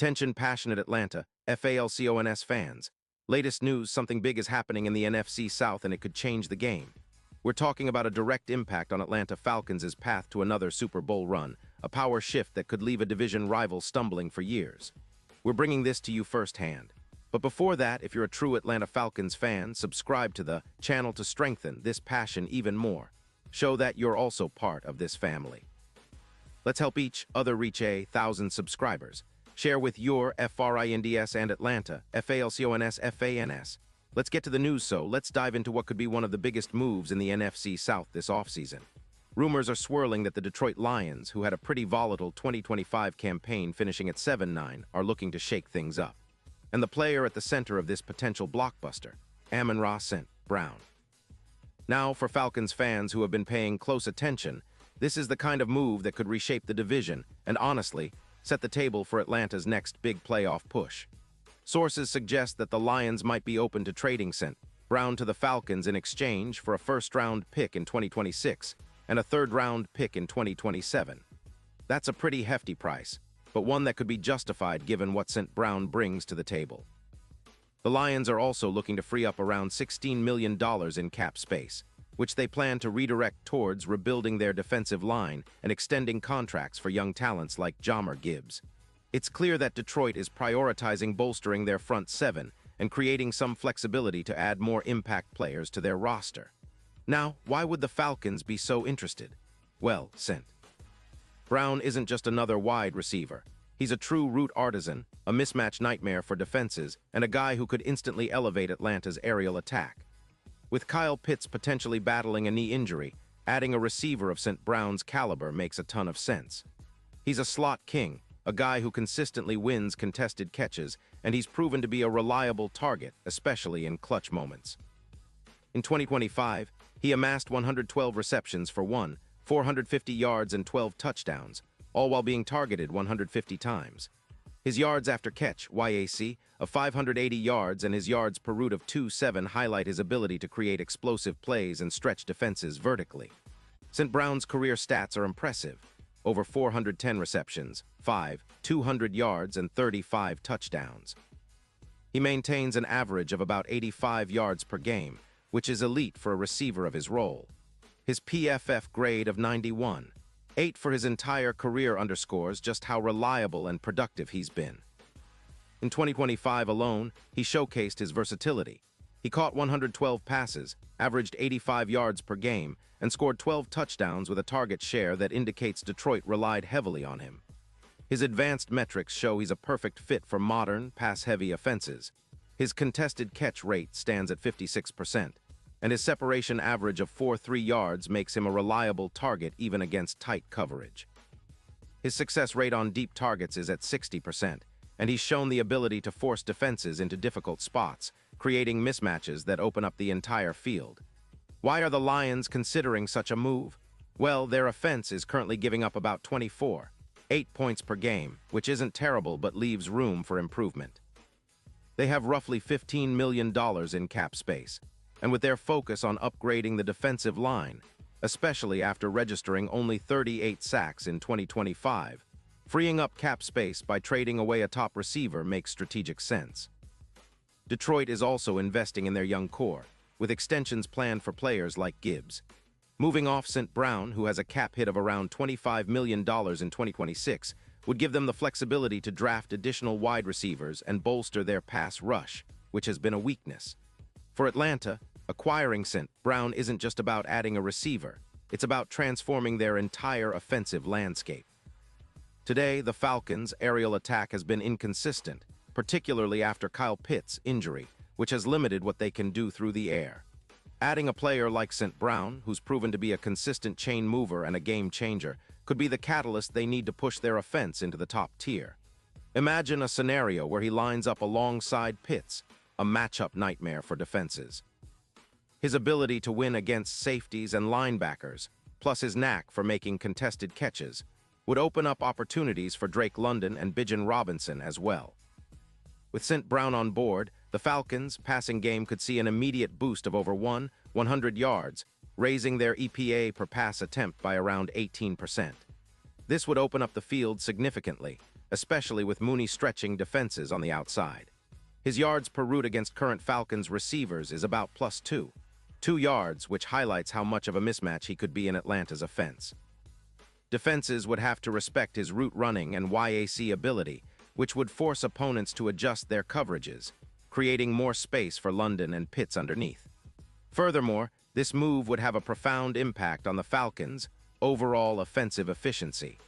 Attention passionate Atlanta, Falcons fans. Latest news, something big is happening in the NFC South and it could change the game. We're talking about a direct impact on Atlanta Falcons' path to another Super Bowl run, a power shift that could leave a division rival stumbling for years. We're bringing this to you firsthand. But before that, if you're a true Atlanta Falcons fan, subscribe to the channel to strengthen this passion even more. Show that you're also part of this family. Let's help each other reach 1,000 subscribers. Share with your FRINDS and Atlanta, FALCONS, FANS. Let's get to the news, so let's dive into what could be one of the biggest moves in the NFC South this offseason. Rumors are swirling that the Detroit Lions, who had a pretty volatile 2025 campaign finishing at 7-9, are looking to shake things up. And the player at the center of this potential blockbuster, Amon-Ra St. Brown. Now, for Falcons fans who have been paying close attention, this is the kind of move that could reshape the division and, honestly, set the table for Atlanta's next big playoff push. Sources suggest that the Lions might be open to trading St. Brown to the Falcons in exchange for a first-round pick in 2026 and a third-round pick in 2027. That's a pretty hefty price, but one that could be justified given what St. Brown brings to the table. The Lions are also looking to free up around $16 million in cap space, which they plan to redirect towards rebuilding their defensive line and extending contracts for young talents like Jahmyr Gibbs. It's clear that Detroit is prioritizing bolstering their front seven and creating some flexibility to add more impact players to their roster. Now, why would the Falcons be so interested? Well, St. Brown isn't just another wide receiver. He's a true route artisan, a mismatch nightmare for defenses, and a guy who could instantly elevate Atlanta's aerial attack. With Kyle Pitts potentially battling a knee injury, adding a receiver of St. Brown's caliber makes a ton of sense. He's a slot king, a guy who consistently wins contested catches, and he's proven to be a reliable target, especially in clutch moments. In 2025, he amassed 112 receptions for 450 yards and 12 touchdowns, all while being targeted 150 times. His yards after catch, YAC, of 580 yards and his yards per route of 2.7 highlight his ability to create explosive plays and stretch defenses vertically. St. Brown's career stats are impressive. Over 410 receptions, 200 yards and 35 touchdowns. He maintains an average of about 85 yards per game, which is elite for a receiver of his role. His PFF grade of 91. 8 for his entire career underscores just how reliable and productive he's been. In 2025 alone, he showcased his versatility. He caught 112 passes, averaged 85 yards per game, and scored 12 touchdowns with a target share that indicates Detroit relied heavily on him. His advanced metrics show he's a perfect fit for modern, pass-heavy offenses. His contested catch rate stands at 56%. And his separation average of 4.3 yards makes him a reliable target even against tight coverage. His success rate on deep targets is at 60%, and he's shown the ability to force defenses into difficult spots, creating mismatches that open up the entire field. Why are the Lions considering such a move? Well, their offense is currently giving up about 8 points per game, which isn't terrible but leaves room for improvement. They have roughly $15 million in cap space, and with their focus on upgrading the defensive line, especially after registering only 38 sacks in 2025, freeing up cap space by trading away a top receiver makes strategic sense. Detroit is also investing in their young core, with extensions planned for players like Gibbs. Moving off St. Brown, who has a cap hit of around $25 million in 2026, would give them the flexibility to draft additional wide receivers and bolster their pass rush, which has been a weakness. For Atlanta, acquiring St. Brown isn't just about adding a receiver, it's about transforming their entire offensive landscape. Today, the Falcons' aerial attack has been inconsistent, particularly after Kyle Pitts' injury, which has limited what they can do through the air. Adding a player like St. Brown, who's proven to be a consistent chain mover and a game changer, could be the catalyst they need to push their offense into the top tier. Imagine a scenario where he lines up alongside Pitts, a matchup nightmare for defenses. His ability to win against safeties and linebackers, plus his knack for making contested catches, would open up opportunities for Drake London and Bijan Robinson as well. With St. Brown on board, the Falcons' passing game could see an immediate boost of over 100 yards, raising their EPA per pass attempt by around 18%. This would open up the field significantly, especially with Mooney stretching defenses on the outside. His yards per route against current Falcons receivers is about +2. 2 yards, which highlights how much of a mismatch he could be in Atlanta's offense. Defenses would have to respect his route running and YAC ability, which would force opponents to adjust their coverages, creating more space for London and Pitts underneath. Furthermore, this move would have a profound impact on the Falcons' overall offensive efficiency.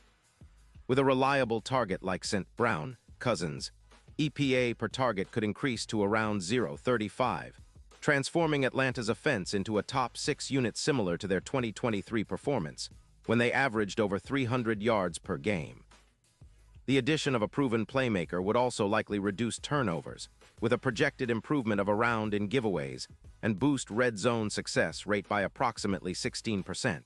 With a reliable target like St. Brown, Cousins, EPA per target could increase to around 0.35, transforming Atlanta's offense into a top 6 unit similar to their 2023 performance, when they averaged over 300 yards per game. The addition of a proven playmaker would also likely reduce turnovers, with a projected improvement of a round in giveaways, and boost red zone success rate by approximately 16%.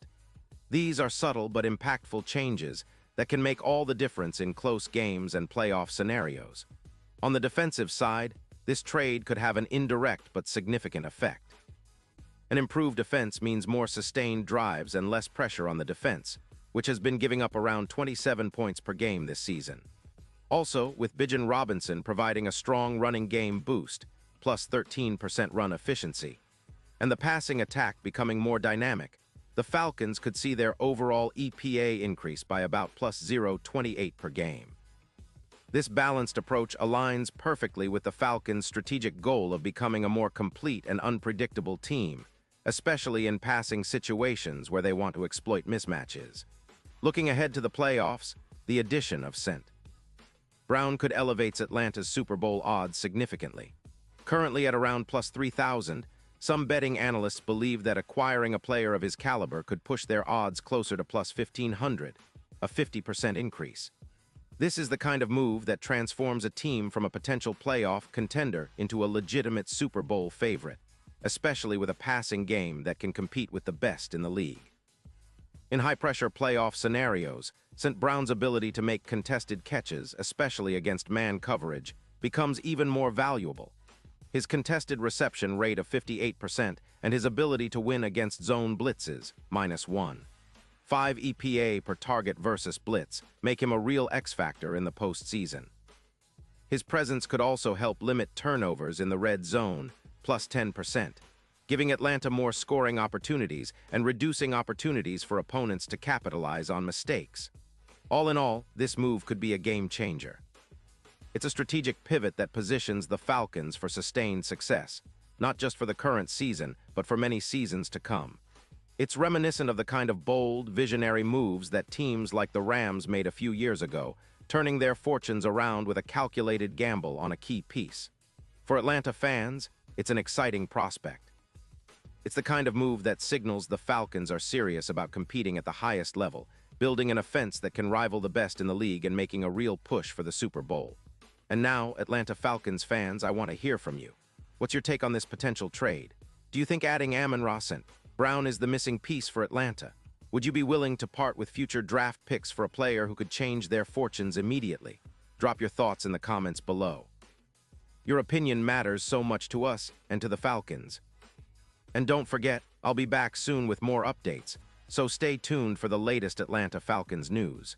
These are subtle but impactful changes that can make all the difference in close games and playoff scenarios. On the defensive side, this trade could have an indirect but significant effect. An improved defense means more sustained drives and less pressure on the defense, which has been giving up around 27 points per game this season. Also, with Bijan Robinson providing a strong running game boost, plus 13% run efficiency, and the passing attack becoming more dynamic, the Falcons could see their overall EPA increase by about plus 0.28 per game. This balanced approach aligns perfectly with the Falcons' strategic goal of becoming a more complete and unpredictable team, especially in passing situations where they want to exploit mismatches. Looking ahead to the playoffs, the addition of St. Brown could elevate Atlanta's Super Bowl odds significantly. Currently at around plus 3,000, some betting analysts believe that acquiring a player of his caliber could push their odds closer to plus 1,500, a 50% increase. This is the kind of move that transforms a team from a potential playoff contender into a legitimate Super Bowl favorite, especially with a passing game that can compete with the best in the league. In high-pressure playoff scenarios, St. Brown's ability to make contested catches, especially against man coverage, becomes even more valuable. His contested reception rate of 58% and his ability to win against zone blitzes, -1. 5 EPA per target versus blitz make him a real X-factor in the postseason. His presence could also help limit turnovers in the red zone, plus 10%, giving Atlanta more scoring opportunities and reducing opportunities for opponents to capitalize on mistakes. All in all, this move could be a game changer. It's a strategic pivot that positions the Falcons for sustained success, not just for the current season, but for many seasons to come. It's reminiscent of the kind of bold, visionary moves that teams like the Rams made a few years ago, turning their fortunes around with a calculated gamble on a key piece. For Atlanta fans, it's an exciting prospect. It's the kind of move that signals the Falcons are serious about competing at the highest level, building an offense that can rival the best in the league and making a real push for the Super Bowl. And now, Atlanta Falcons fans, I want to hear from you. What's your take on this potential trade? Do you think adding Amon-Ra St. Brown is the missing piece for Atlanta? Would you be willing to part with future draft picks for a player who could change their fortunes immediately? Drop your thoughts in the comments below. Your opinion matters so much to us and to the Falcons. And don't forget, I'll be back soon with more updates, so stay tuned for the latest Atlanta Falcons news.